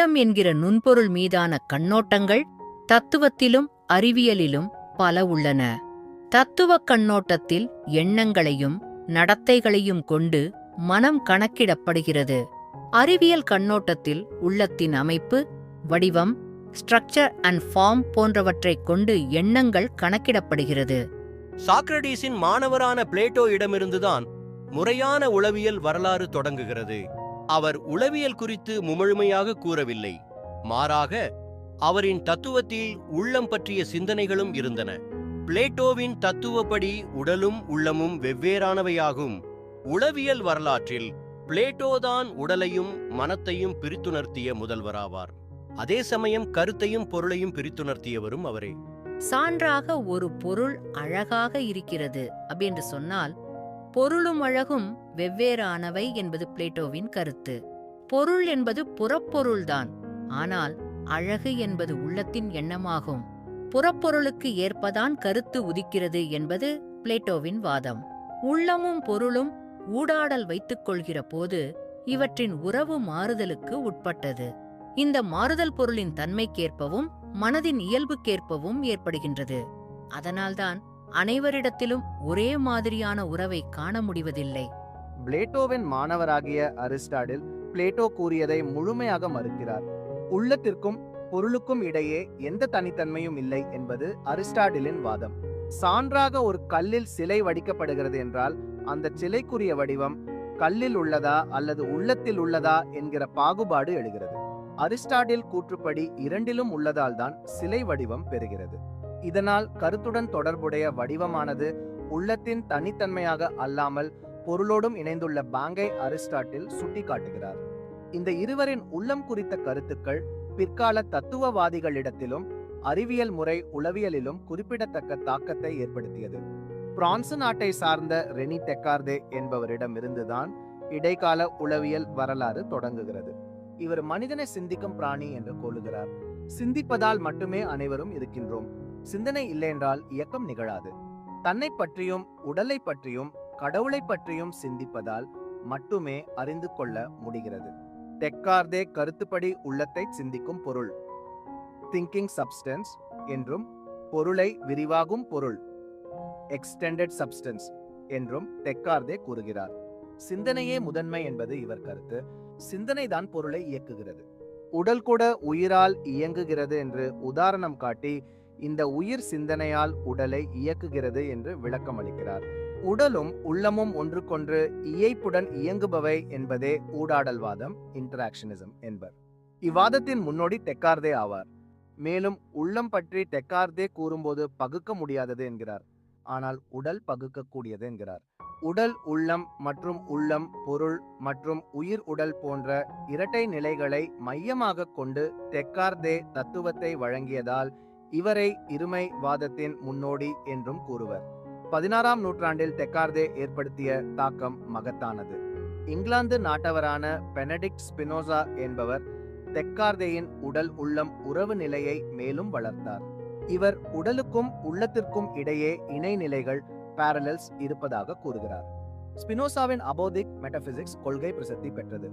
உள்ளம் என்கிற நுண்பொருள் மீதான கண்ணோட்டங்கள் தத்துவத்திலும் அறிவியலிலும் பல உள்ளன. தத்துவக் கண்ணோட்டத்தில் எண்ணங்களையும் நடத்தைகளையும் கொண்டு மனம் கணக்கிடப்படுகிறது. அறிவியல் கண்ணோட்டத்தில் உள்ளத்தின் அமைப்பு, வடிவம், ஸ்ட்ரக்சர் அண்ட் ஃபார்ம் போன்றவற்றைக் கொண்டு எண்ணங்கள் கணக்கிடப்படுகிறது. சாக்ரடீஸின் மாணவரான பிளேட்டோ இடமிருந்துதான் முறையான உளவியல் வரலாறு தொடங்குகிறது. அவர் உளவியல் குறித்து முழுமையாக கூறவில்லை, மாறாக அவரின் தத்துவத்தில் உள்ளம் பற்றிய சிந்தனைகளும் இருந்தன. பிளேட்டோவின் தத்துவப்படி உடலும் உள்ளமும் வெவ்வேறானவையாகும். உளவியல் வரலாற்றில் பிளேட்டோதான் உடலையும் மனத்தையும் பிரித்துணர்த்திய முதல்வராவார். அதே சமயம் கருத்தையும் பொருளையும் பிரித்துணர்த்தியவரும் அவரே. சான்றாக ஒரு பொருள் அழகாக இருக்கிறது அப்படின்னு சொன்னால் பொருளும் அழகும் வெவ்வேறானவை என்பது பிளேட்டோவின் கருத்து. பொருள் என்பது புறப்பொருள்தான், ஆனால் அழகு என்பது உள்ளத்தின் எண்ணமாகும். புறப்பொருளுக்கு ஏற்பதான் கருத்து உதிக்கிறது என்பது பிளேட்டோவின் வாதம். உள்ளமும் பொருளும் ஊடாடல் வைத்துக் கொள்கிற போது இவற்றின் உறவு மாறுதலுக்கு உட்பட்டது. இந்த மாறுதல் பொருளின் தன்மைக்கேற்பவும் மனதின் இயல்புக்கேற்பவும் ஏற்படுகின்றது. அதனால்தான் அனைவரிடத்திலும் ஒரே மாதிரியான உறவை காண முடிவதில்லை. பிளேட்டோவின் மாணவராகிய அரிஸ்டாட்டில் பிளேட்டோ கூறியதை முழுமையாக மறுக்கிறார். உள்ளத்திற்கும் பொருளுக்கும் இடையே எந்த தனித்தன்மையும் இல்லை என்பது அரிஸ்டாட்டிலின் வாதம். சான்றாக ஒரு கல்லில் சிலை வடிக்கப்படுகிறது என்றால் அந்த சிலைக்குரிய வடிவம் கல்லில் உள்ளதா அல்லது உள்ளத்தில் உள்ளதா என்கிற பாகுபாடு எழுகிறது. அரிஸ்டாட்டில் கூற்றுப்படி இரண்டிலும் உள்ளதால் தான் சிலை வடிவம் பெறுகிறது. இதனால் கருத்துடன் தொடர்புடைய வடிவமானது உள்ளத்தின் தனித்தன்மையாக அல்லாமல் பொருளோடும் இணைந்துள்ள பாங்கை அரிஸ்டாட்டில் சுட்டி காட்டுகிறார். இந்த இருவரின் உள்ளம் குறித்த கருத்துக்கள் பிற்கால தத்துவவாதிகளிடத்திலும் அறிவியல் முறை உளவியலிலும் குறிப்பிடத்தக்க தாக்கத்தை ஏற்படுத்தியது. பிரான்சு நாட்டை சார்ந்த ரெனி டெக்கார்தே என்பவரிடம் இருந்துதான் இடைக்கால உளவியல் வரலாறு தொடங்குகிறது. இவர் மனிதனை சிந்திக்கும் பிராணி என்று கூறுகிறார். சிந்திப்பதால் மட்டுமே அனைவரும் இருக்கின்றோம். சிந்தனை இல்லையென்றால் இயக்கம் நிகழாது. தன்னை பற்றியும் உடலை பற்றியும் கடவுளை பற்றியும் சிந்திப்பதால் மட்டுமே அறிந்து கொள்ள முடிகிறது. டெக்கார்தே கருத்துப்படி உள்ளத்தை சிந்திக்கும் பொருள் திங்கிங் சப்ஸ்டன்ஸ் என்றும் பொருளை விரிவாகும் பொருள் எக்ஸ்டெண்டட் சப்ஸ்டன்ஸ் என்றும் டெக்கார்தே கூறுகிறார். சிந்தனையே முதன்மை என்பது இவர் கருத்து. சிந்தனைதான் பொருளை இயக்குகிறது. உடல் கூட உயிரால் இயங்குகிறது என்று உதாரணம் காட்டி இந்த உயிர் சிந்தனையால் உடலை இயக்குகிறது என்று விளக்கம் அளிக்கிறார். உடலும் உள்ளமும் ஒன்றுக்கொன்று இயைப்புடன் இயங்குபவை என்பதே ஊடாடல்வாதம், இன்டராக்ஷனிசம் என்பர். இவ்வாதத்தின் முன்னோடி டெக்கார்தே ஆவார். மேலும் உள்ளம் பற்றி டெக்கார்தே கூறும்போது பகுக்க முடியாதது என்கிறார், ஆனால் உடல் பகுக்கக்கூடியது என்கிறார். உடல் உள்ளம் மற்றும் உள்ளம் பொருள் மற்றும் உயிர் உடல் போன்ற இரட்டை நிலைகளை மையமாக கொண்டு டெக்கார்தே தத்துவத்தை வழங்கியதால் இவரை இருமை வாதத்தின் முன்னோடி என்றும் கூறுவர். 16ஆம் நூற்றாண்டில் டெக்கார்தே ஏற்படுத்திய தாக்கம் மகத்தானது. இங்கிலாந்து நாட்டவரான பெனடிக்ட் ஸ்பினோசா என்பவர் டெக்கார்தேயின் உடல் உள்ளம் உறவு நிலையை மேலும் வளர்த்தார். இவர் உடலுக்கும் உள்ளத்திற்கும் இடையே இணைநிலைகள் parallels இருப்பதாக கூறுகிறார். ஸ்பினோசாவின் அபோதிக் மெட்டபிசிக்ஸ் கொள்கை பிரசித்தி பெற்றது.